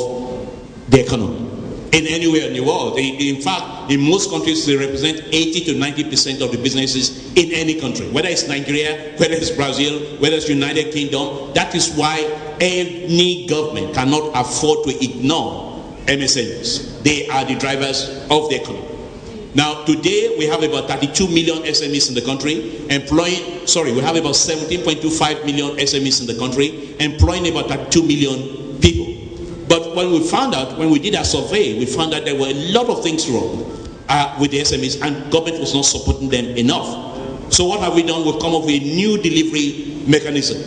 the economy in anywhere in the world. In fact, in most countries, they represent 80 to 90% of the businesses in any country, whether it's Nigeria, whether it's Brazil, whether it's United Kingdom. That is why any government cannot afford to ignore MSMEs. They are the drivers of the economy. Now, today, we have about 32 million SMEs in the country, we have about 17.25 million SMEs in the country, employing about 32 million people. But when we did our survey, we found that there were a lot of things wrong with the SMEs, and government was not supporting them enough. So what have we done? We've come up with a new delivery mechanism,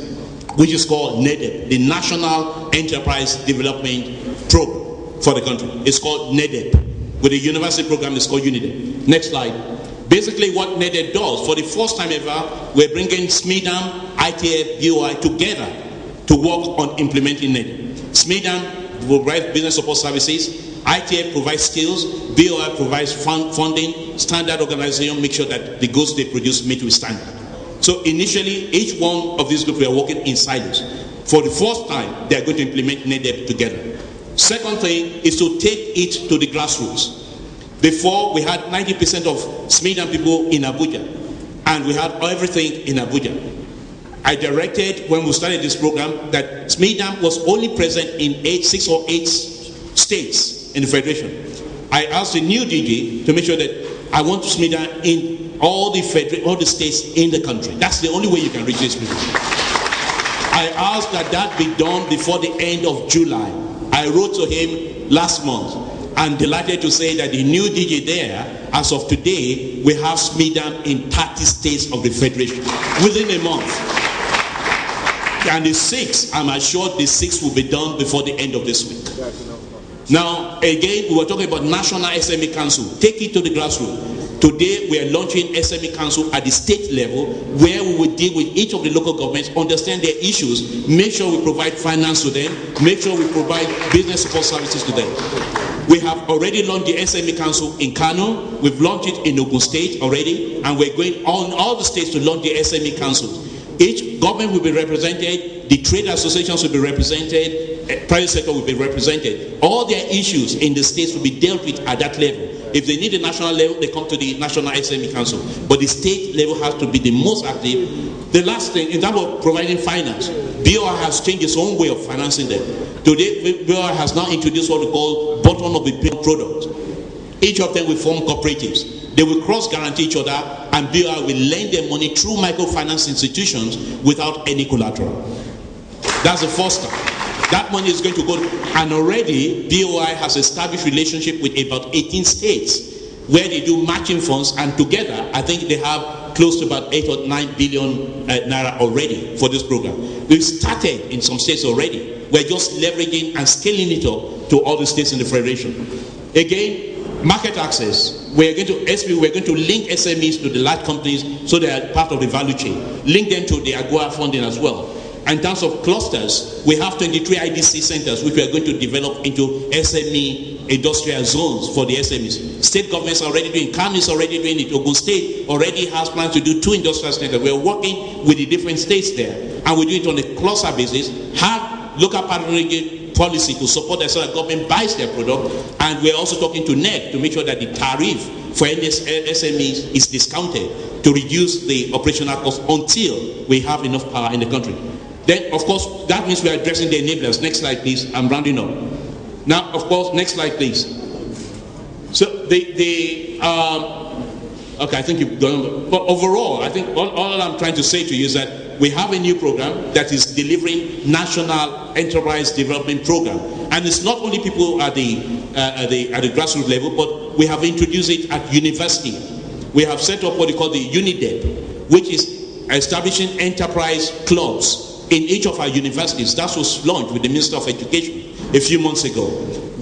which is called NEDEP, the National Enterprise Development Program for the country. It's called NEDEP. With the university program, it's called UNIDEP. Next slide. Basically what NEDEP does, for the first time ever, we're bringing SMIDAM, ITF, BOI together to work on implementing NEDEP. SMIDAM provides business support services, ITF provides skills, BOI provides funding, standard organization, make sure that the goods they produce meet with standard. So initially, each one of these groups we are working in silos. For the first time, they are going to implement NEDEP together. Second thing is to take it to the grassroots. Before, we had 90% of SMIDAM people in Abuja, and we had everything in Abuja. I directed, when we started this program, that SMIDAM was only present in 6 or 8 states in the Federation. I asked the new DG to make sure that I want SMIDAM in all the states in the country. That's the only way you can reach this people. I asked that be done before the end of July. I wrote to him last month and delighted to say that the new DG there, as of today, we have SMIDAM in 30 states of the Federation within a month. And the 6, I'm assured the 6 will be done before the end of this week. Now, again, we were talking about National SME Council. Take it to the grassroots. Today, we are launching SME Council at the state level, where we will deal with each of the local governments, understand their issues, make sure we provide finance to them, make sure we provide business support services to them. We have already launched the SME Council in Kano. We've launched it in Ogun State already, and we're going on all the states to launch the SME Councils. Each government will be represented, the trade associations will be represented, private sector will be represented. All their issues in the states will be dealt with at that level. If they need a national level, they come to the National SME Council. But the state level has to be the most active. The last thing, in terms of providing finance, BOI has changed its own way of financing them. Today, BOI has now introduced what we call bottom of the bill product. Each of them will form cooperatives. They will cross-guarantee each other, and BOI will lend them money through microfinance institutions without any collateral. That's the first step. That money is going to go, and already BOI has established relationship with about 18 states where they do matching funds, and together I think they have close to about 8 or 9 billion naira already for this program. We've started in some states already. We're just leveraging and scaling it up to all the states in the federation. Again, market access. We're going to link SMEs to the large companies so they are part of the value chain. Link them to the AGOA funding as well. In terms of clusters, we have 23 IDC centers which we are going to develop into SME industrial zones for the SMEs. State governments are already doing, Kano is already doing it, Ogun State already has plans to do 2 industrial centers. We're working with the different states there, and we do it on a cluster basis, have local patronage policy to support that so that government buys their product, and we're also talking to NEC to make sure that the tariff for SMEs is discounted to reduce the operational cost until we have enough power in the country. Then, of course, that means we are addressing the enablers. Next slide, please. I'm rounding up. Now, of course, next slide, please. So, okay, I think you've gone. But overall, I think all I'm trying to say to you is that we have a new program that is delivering national enterprise development program. And it's not only people at the grassroots level, but we have introduced it at university. We have set up what we call the UNIDEP, which is establishing enterprise clubs in each of our universities. That was launched with the Minister of Education a few months ago,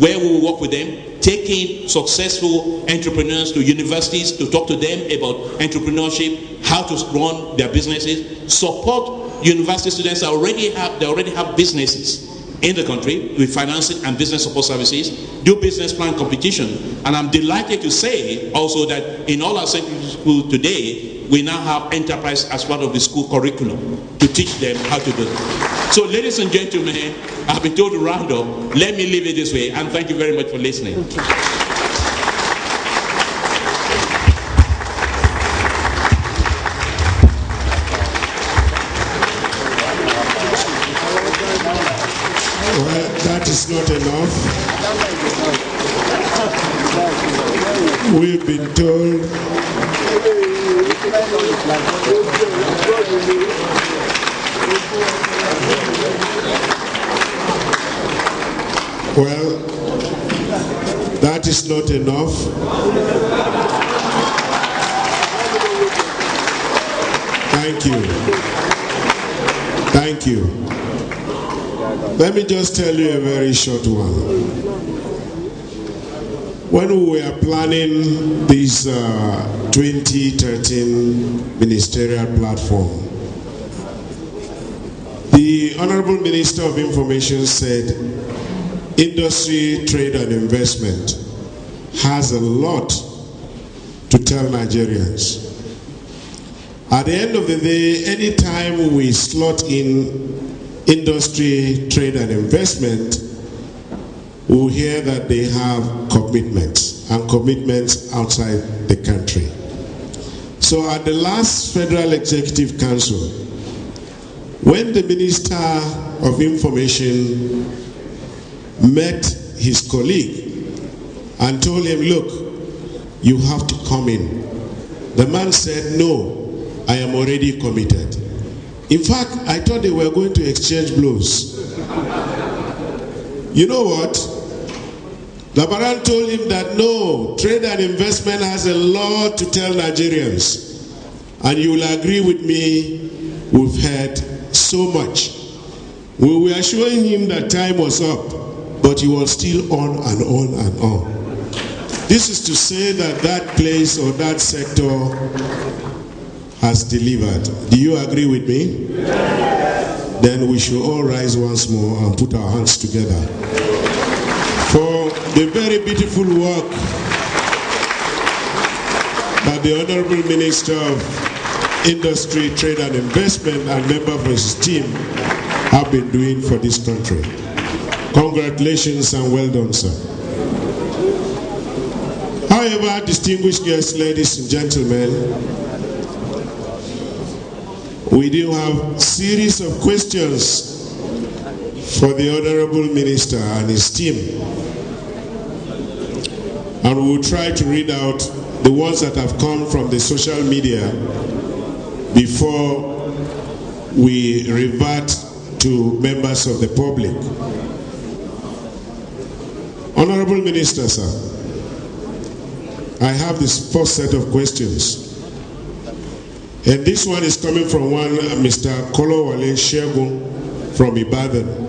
where we will work with them, taking successful entrepreneurs to universities to talk to them about entrepreneurship, how to run their businesses, support university students that already have businesses in the country with financing and business support services, do business plan competition. And I'm delighted to say also that in all our secondary schools today, we now have enterprise as part of the school curriculum to teach them how to do it. So ladies and gentlemen, I've been told to round up. Let me leave it this way, and thank you very much for listening. Well, that is not enough. We've been told well, that is not enough. Thank you. Thank you. Let me just tell you a very short one. When we were planning this 2013 ministerial platform, the Honorable Minister of Information said industry, trade and investment has a lot to tell Nigerians. At the end of the day, anytime we slot in industry, trade and investment, we'll hear that they have commitments, and commitments outside the country. So at the last Federal Executive Council, when the Minister of Information met his colleague and told him, look, you have to come in, the man said, no, I am already committed. In fact, I thought they were going to exchange blows. You know what? Labaran told him that no, trade and investment has a lot to tell Nigerians. And you will agree with me, we've heard so much. We were showing him that time was up. but he was still on and on and on. This is to say that that place or that sector has delivered. Do you agree with me? Yes. Then we should all rise once more and put our hands together for the very beautiful work that the Honorable Minister of Industry, Trade and Investment and member of his team have been doing for this country. Congratulations and well done, sir. However, distinguished guests, ladies and gentlemen, we do have a series of questions for the Honorable Minister and his team. And we'll try to read out the ones that have come from the social media before we revert to members of the public. Honorable Minister, sir, I have this first set of questions. And this one is coming from one Mr. Kolowale Shegun from Ibadan.